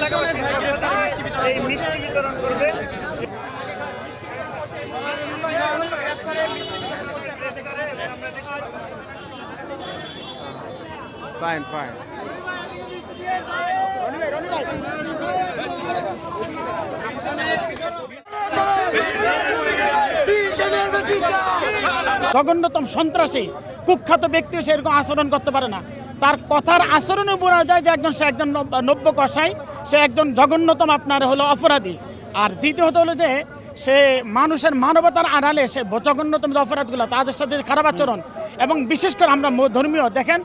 এলাকাবাসীর এই মিষ্টি বিতরণ করবে। Fine fine. জঘন্যতম সন্ত্রাসী কুখ্যাত ব্যক্তি সেরকম আচরণ করতে পারে না। তার কথার আচরণে বোঝা যায় যে সে একজন নব্য কসাই, সে একজন জঘন্যতম আপনার হলো অপরাধী। আর দ্বিতীয়ত হলো যে সে মানুষের মানবতার আড়ালে সে জঘন্যতম অপরাধগুলো, তাদের সাথে খারাপ আচরণ। এবং বিশেষ করে আমরা ধর্মীয় দেখেন,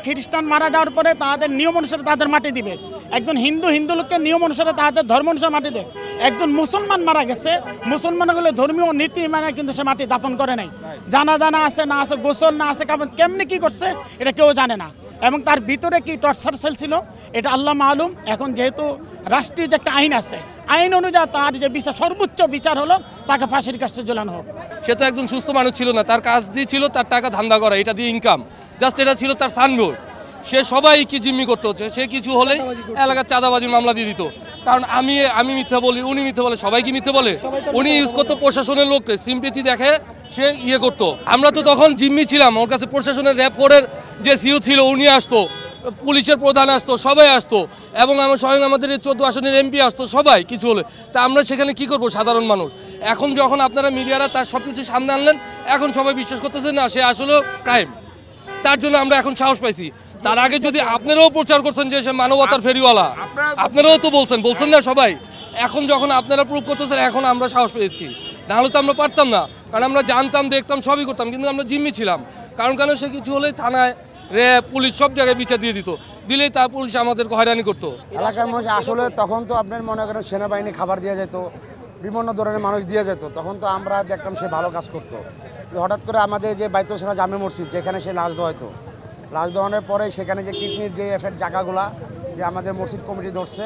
খ্রিস্টান মারা যাওয়ার পরে তাদের নিয়ম অনুসারে তাদের মাটি দিবে, একজন হিন্দু লোককে নিয়ম অনুসারে তাদের ধর্ম অনুসারে মাটি দেয়। একজন মুসলমান মারা গেছে, মুসলমানগুলো ধর্মীয় নীতি মানে কিন্তু সে মাটি দাফন করে নাই। জানা আছে না আছে গোসল না আছে কাফন, কেমনি কি করছে এটা কেউ জানে না। এবং তার ভিতরে কি টর্চার সেল ছিল এটা আল্লাহ মালুম। এখন যেহেতু রাষ্ট্রীয় যে একটা আইন আছে, আইন অনুযায়ী তার যে বিচার, সর্বোচ্চ বিচার হলো তাকে ফাঁসির কাছে ঝোলানো হোক। সে তো একজন সুস্থ মানুষ ছিল না, তার কাজ দিয়ে ছিল তার টাকা ধান্দা করা, এটা দিয়ে ইনকাম, জাস্ট এটা ছিল তার সানবোর্ড। সে সবাই কি জিম্মি করতে হচ্ছে, সে কিছু হলে এলাকার চাঁদাবাজির মামলা দিয়ে দিত। কারণ আমি মিথ্যা বলি, উনি মিথ্যা বলে, সবাই কি মিথ্যা বলে? উনি ইউজ করতো প্রশাসনের লোককে, সিম্পেথি দেখে সে ইয়ে করতো। আমরা তো তখন জিম্মি ছিলাম, ওর কাছে প্রশাসনের র্যাব 4-এর যে সিইও ছিল উনি আসতো, পুলিশের প্রধান আসতো, সবাই আসতো, এবং আমার স্বয়ং আমাদের 14 আসনের এমপি আসতো, সবাই কিছু হলে। তা আমরা সেখানে কি করব সাধারণ মানুষ? এখন যখন আপনারা মিডিয়ারা তার সব কিছু সামনে আনলেন, এখন সবাই বিশ্বাস করতেছে না সে আসলে ক্রাইম। তার জন্য আমরা এখন সাহস পাইছি। তার আগে যদি আপনারাও প্রচার করছেন যে সে মানবতার ফেরিওয়ালা, আপনারাও তো বলছেন না সবাই। এখন যখন আপনারা প্রুভ করতেছেন, এখন আমরা সাহস পেয়েছি। নাহলে তো আমরা পারতাম না, কারণ আমরা জানতাম, দেখতাম, সবই করতাম, কিন্তু আমরা জিম্মি ছিলাম। কারণ সে কিছু হলে থানায়, র্যাব, পুলিশ সব জায়গায় বিচার দিয়ে দিত, দিলেই তার পুলিশ আমাদেরকে হয়রানি করতো। এলাকার মানুষ আসলে তখন তো আপনার মনে করেন সেনাবাহিনী খাবার দেওয়া যেত, বিভিন্ন ধরনের মানুষ দিয়ে যেত, তখন তো আমরা দেখতাম সে ভালো কাজ করতো। হঠাৎ করে আমাদের যে বাইতুল সেনা জামে মসজিদ, যেখানে সে লাশ দেওয়াইতো, লাশ দেওয়ানোর পরে সেখানে যে কিডনির যে এফেক্ট জায়গাগুলা যে আমাদের মসজিদ কমিটি ধরছে,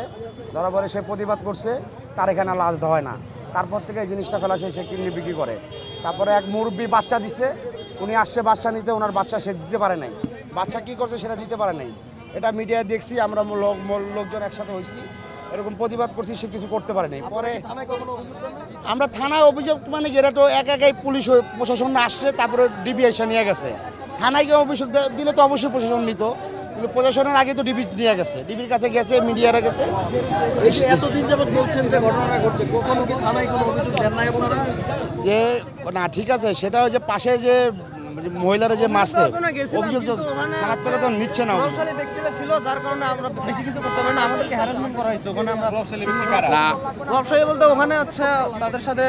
ধরার পরে সে প্রতিবাদ করছে, তার এখানে লাশ দেওয়া হয় না। তারপর থেকে এই জিনিসটা ফেলা সে কিডনি বিক্রি করে। তারপরে এক মুরব্বী বাচ্চা দিছে, উনি আসছে বাচ্চা নিতে, ওনার বাচ্চা সে দিতে পারে নাই, বাচ্চা কী করছে সেটা দিতে পারে নাই। এটা মিডিয়ায় দেখছি, আমরা লোকজন একসাথে হয়েছি, এরকম প্রতিবাদ করছি, সে কিছু করতে পারে নাই। পরে আমরা থানায় অভিযোগ মানে এটা তো একাই পুলিশ প্রশাসন আসছে, তারপরে ডিবি এসে নিয়ে গেছে। থানায় গিয়ে অভিযোগ দিলে তো অবশ্যই প্রশাসন নিত, কিন্তু প্রশাসনের আগে তো ডিবি নিয়ে গেছে, ডিবির কাছে গেছে, মিডিয়ারে গেছে। এতদিন যাবত বলছেন যে ঘটনাটা ঘটছে, কখনো কি থানায় কোনো অভিযোগ দেন নাই আপনারা? যে না ঠিক আছে, সেটা ওই যে পাশে যে মহিলারা যে মারছে, অভিযোগ থানার থেকে তো নিচ্ছে না। প্রভাবশালী ব্যক্তিরা ছিল, যার কারণে আমরা বেশি কিছু করতে পারি না, আমাদেরকে হ্যারাসমেন্ট করা হয়েছে ওখানে। আমরা প্রভাবশালী বলতে ওখানে হচ্ছে তাদের সাথে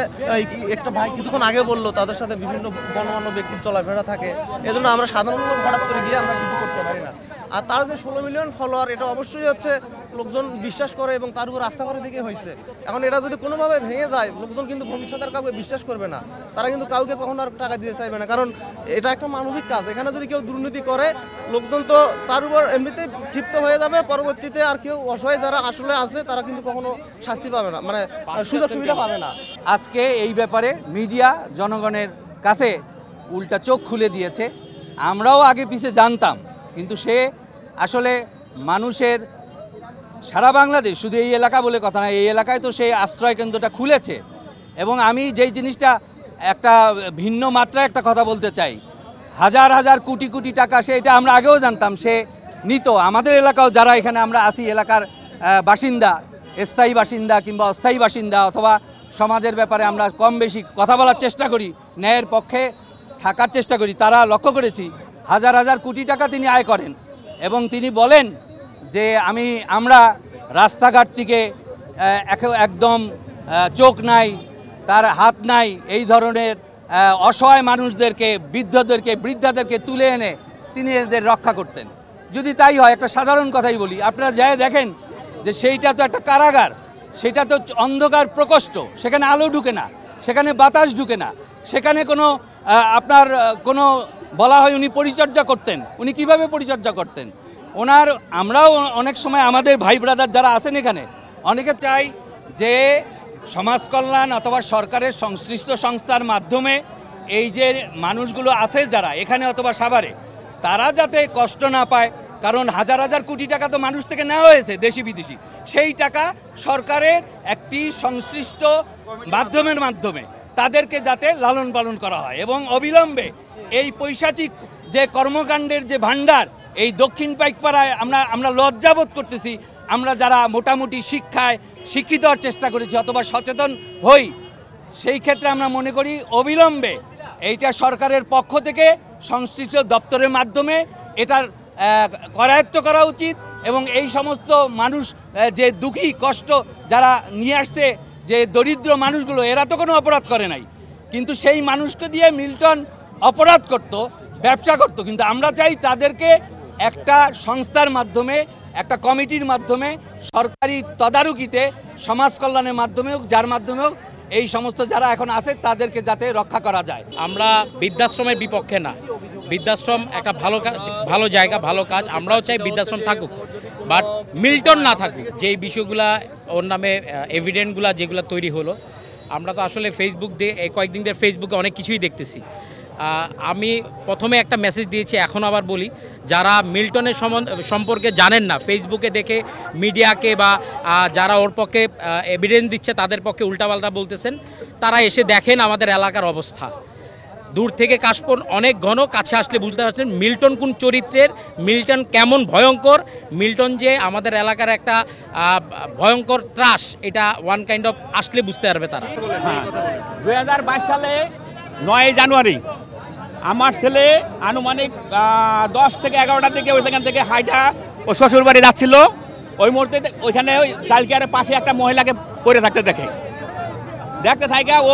একটা ভাই কিছুক্ষণ আগে বললো, তাদের সাথে বিভিন্ন গণমান্য ব্যক্তির চলাফেরা থাকে, এজন্য আমরা সাধারণ লোক হঠাৎ করে গিয়ে আমরা কিছু করতে পারি না। আর তার যে 16 মিলিয়ন ফলোয়ার, এটা অবশ্যই হচ্ছে লোকজন বিশ্বাস করে এবং তার উপর আস্থা করে দিকে হয়েছে। এখন এটা যদি কোনোভাবে ভেঙে যায়, লোকজন কিন্তু ভবিষ্যতে আর কাউকে বিশ্বাস করবে না, তারা কিন্তু কাউকে কখনো আর টাকা দিতে চাইবে না, কারণ এটা একটা মানবিক কাজ। এখানে যদি কেউ দুর্নীতি করে, লোকজন তো তার উপর এমনিতেই ক্ষিপ্ত হয়ে যাবে, পরবর্তীতে আর কেউ অসহায় যারা আসলে আছে তারা কিন্তু কখনো শাস্তি পাবে না, মানে সুযোগ সুবিধা পাবে না। আজকে এই ব্যাপারে মিডিয়া জনগণের কাছে উল্টা চোখ খুলে দিয়েছে। আমরাও আগে পিছে জানতাম, কিন্তু সে আসলে মানুষের সারা বাংলাদেশ, শুধু এই এলাকা বলে কথা না, এই এলাকায় তো সেই আশ্রয় কেন্দ্রটা খুলেছে। এবং আমি যেই জিনিসটা একটা ভিন্ন মাত্রায় একটা কথা বলতে চাই, হাজার হাজার কোটি কোটি টাকা সে, এটা আমরা আগেও জানতাম, সে নিত। আমাদের এলাকাও যারা এখানে আমরা আসি, এলাকার বাসিন্দা, স্থায়ী বাসিন্দা কিংবা অস্থায়ী বাসিন্দা, অথবা সমাজের ব্যাপারে আমরা কম বেশি কথা বলার চেষ্টা করি, ন্যায়ের পক্ষে থাকার চেষ্টা করি, তারা লক্ষ্য করেছি হাজার হাজার কোটি টাকা তিনি আয় করেন। এবং তিনি বলেন যে আমরা রাস্তাঘাট থেকে একদম চোখ নাই, তার হাত নাই, এই ধরনের অসহায় মানুষদেরকে, বৃদ্ধাদেরকে তুলে এনে তিনি এদের রক্ষা করতেন। যদি তাই হয়, একটা সাধারণ কথাই বলি, আপনারা যাই দেখেন যে সেইটা তো একটা কারাগার, সেটা তো অন্ধকার প্রকোষ্ঠ, সেখানে আলো ঢুকে না, সেখানে বাতাস ঢুকে না, সেখানে কোনো কোনো বলা হয় উনি পরিচর্যা করতেন। উনি কিভাবে পরিচর্যা করতেন? আমরাও অনেক সময় আমাদের ভাই ব্রাদার যারা আছেন এখানে, অনেকে চাই যে সমাজ কল্যাণ অথবা সরকারের সংশ্লিষ্ট সংস্থার মাধ্যমে এই যে মানুষগুলো আছে যারা এখানে অথবা সাভারে, তারা যাতে কষ্ট না পায়, কারণ হাজার হাজার কোটি টাকা তো মানুষ থেকে নেওয়া হয়েছে দেশি বিদেশি, সেই টাকা সরকারের একটি সংশ্লিষ্ট মাধ্যমে তাদেরকে যাতে লালন পালন করা হয় এবং অবিলম্বে এই পৈশাচিক যে কর্মকাণ্ডের যে ভাণ্ডার এই দক্ষিণ পাইকপাড়ায় আমরা লজ্জাবোধ করতেছি। আমরা যারা মোটামুটি শিক্ষায় শিক্ষিত হওয়ার চেষ্টা করেছি অথবা সচেতন হই, সেই ক্ষেত্রে আমরা মনে করি অবিলম্বে এইটা সরকারের পক্ষ থেকে সংশ্লিষ্ট দপ্তরের মাধ্যমে এটার করায়ত্ত করা উচিত এবং এই সমস্ত মানুষ যে দুঃখী কষ্ট যারা নিয়ে আসছে, যে দরিদ্র মানুষগুলো, এরা তো কোনো অপরাধ করে নাই, কিন্তু সেই মানুষকে দিয়ে মিল্টন অপরাধ করত, ব্যবসা করত। কিন্তু আমরা চাই তাদেরকে একটা সংস্থার মাধ্যমে, একটা কমিটির মাধ্যমে, সরকারি তদারকিতে, সমাজ কল্যাণের মাধ্যমেও, যার মাধ্যমেও এই সমস্ত যারা এখন আছে তাদেরকে যাতে রক্ষা করা যায়। আমরা বৃদ্ধাশ্রমের বিপক্ষে না, বৃদ্ধাশ্রম একটা ভালো জায়গা, ভালো কাজ, আমরাও চাই বৃদ্ধাশ্রম থাকুক, বাট মিল্টন না থাকুক। যেই বিষয়গুলা ওর নামে এভিডেন্টগুলা যেগুলো তৈরি হলো, আমরা তো আসলে ফেসবুক দিয়ে এই কয়েকদিন ধরে ফেসবুকে অনেক কিছুই দেখতেছি। আমি প্রথমে একটা মেসেজ দিয়েছি, এখন আবার বলি, যারা মিল্টনের সম্পর্কে জানেন না, ফেসবুকে দেখে মিডিয়াকে বা যারা ওর পক্ষে এভিডেন্স দিচ্ছে তাদের পক্ষে উল্টাপাল্টা বলতেছেন, তারা এসে দেখেন আমাদের এলাকার অবস্থা। দূর থেকে কাশপন অনেক ঘন, কাছে আসলে বুঝতে পারছেন মিল্টন কোন চরিত্রের, মিল্টন কেমন ভয়ঙ্কর, মিল্টন যে আমাদের এলাকার একটা ভয়ঙ্কর ত্রাস, এটা ওয়ান কাইন্ড অফ আসলে বুঝতে পারবে তারা। 2022 সালে 9 জানুয়ারি আমার ছেলে আনুমানিক 10 থেকে 11টার দিকে ওইখান থেকে হাইটা ও শ্বশুর বাড়ি যাচ্ছিল। ওই মুহূর্তে ওইখানে ওই চাইল্ড কেয়ারের পাশে একটা মহিলাকে পড়ে থাকতে দেখতে থাকে। ও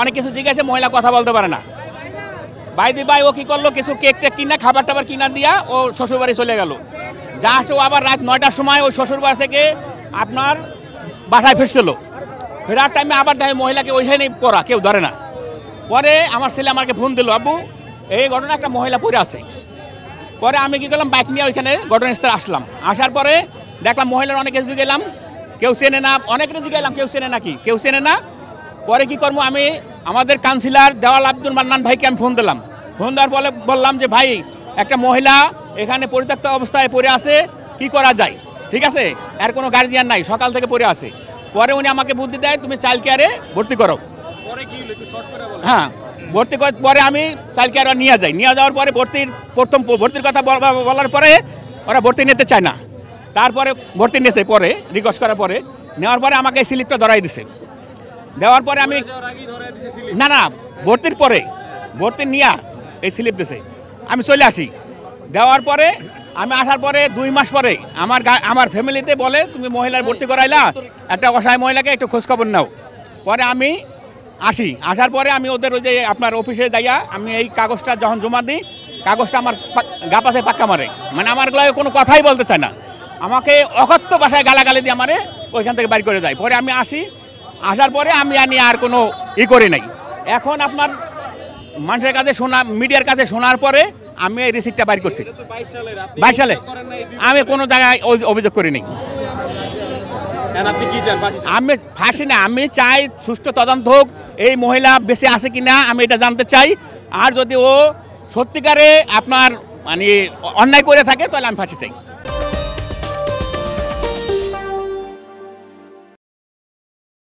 অনেক কিছু জিজ্ঞাসা, মহিলা কথা বলতে পারে না। ভাই ও কী করলো, কিছু কেক টেক কিনা, খাবার টাবার কিনা দিয়া ও শ্বশুর বাড়ি চলে গেল। জাস্ট ও আবার রাত 9টার সময় ওই শ্বশুর বাড়ি থেকে আপনার বাসায় ফিরছিল। ফেরার টাইমে আবার দেখে মহিলাকে ওইখানেই পড়া, কেউ ধরে না। পরে আমার ছেলে আমাকে ফোন দিল, আব্বু এই ঘটনা, একটা মহিলা পড়ে আছে। পরে আমি কী করলাম, বাইক নিয়ে ওইখানে ঘটনাস্থলে আসলাম। আসার পরে দেখলাম মহিলার অনেক কিছু গেলাম, কেউ চেনে না, অনেক কিছু গেলাম, কেউ চেনে না, কেউ চেনে না। পরে কী করবো, আমি আমাদের কাউন্সিলর দেওয়াল আব্দুল মান্নান ভাইকে আমি ফোন দিলাম। ফোন দেওয়ার পরে বললাম যে ভাই, একটা মহিলা এখানে পরিত্যক্ত অবস্থায় পড়ে আছে, কি করা যায়? ঠিক আছে, আর কোনো গার্জিয়ান নাই, সকাল থেকে পড়ে আছে। পরে উনি আমাকে বুদ্ধি দেয়, তুমি চাইল্ড কেয়ারে ভর্তি করো। হ্যাঁ, ভর্তি করে পরে আমি চাইল্ড কেয়ারে নিয়ে যাওয়ার পরে ভর্তির কথা বলার পরে ওরা ভর্তি নিতে চায় না। তারপরে ভর্তি নিয়েছে, পরে রিকোয়েস্ট করার পরে নেওয়ার পরে আমাকে এই স্লিপটা ধরাই দিছে। দেওয়ার পরে আমি না ভর্তি নিয়ে এই স্লিপ দিছে, আমি চলে আসি। দেওয়ার পরে আমি আসার পরে 2 মাস পরে আমার ফ্যামিলিতে বলে, তুমি মহিলার ভর্তি করাইলা, একটা অসহায় মহিলাকে একটু খোঁজখবর নাও। পরে আমি আসার পরে আমি ওদের ওই যে আপনার অফিসে যাইয়া আমি এই কাগজটা যখন জমা দিই, কাগজটা আমার গা পাশে পাক্কা মারে, মানে আমার গলায় কোনো কথাই বলতে চায় না, আমাকে অকথ্য ভাষায় গালাগালি দিয়ে আমারে ওইখান থেকে বাইর করে দেয়। পরে আমি আসার পরে আমি আর কোনো করি নাই। এখন আপনার মানুষের কাছে শোনা, মিডিয়ার কাছে শোনার পরে আমি এই রিসিপ্টটা বাইর করছি। 22 সালে আমি কোনো জায়গায় অভিযোগ করিনি। আমি ফাঁসি না, আমি চাই সুষ্ঠু তদন্ত হোক, এই মহিলা বেঁচে আছে কিনা আমি এটা জানতে চাই। আর যদি ও সত্যিকারে আপনার মানে অন্যায় করে থাকে, তাহলে আমি ফাঁসি চাই।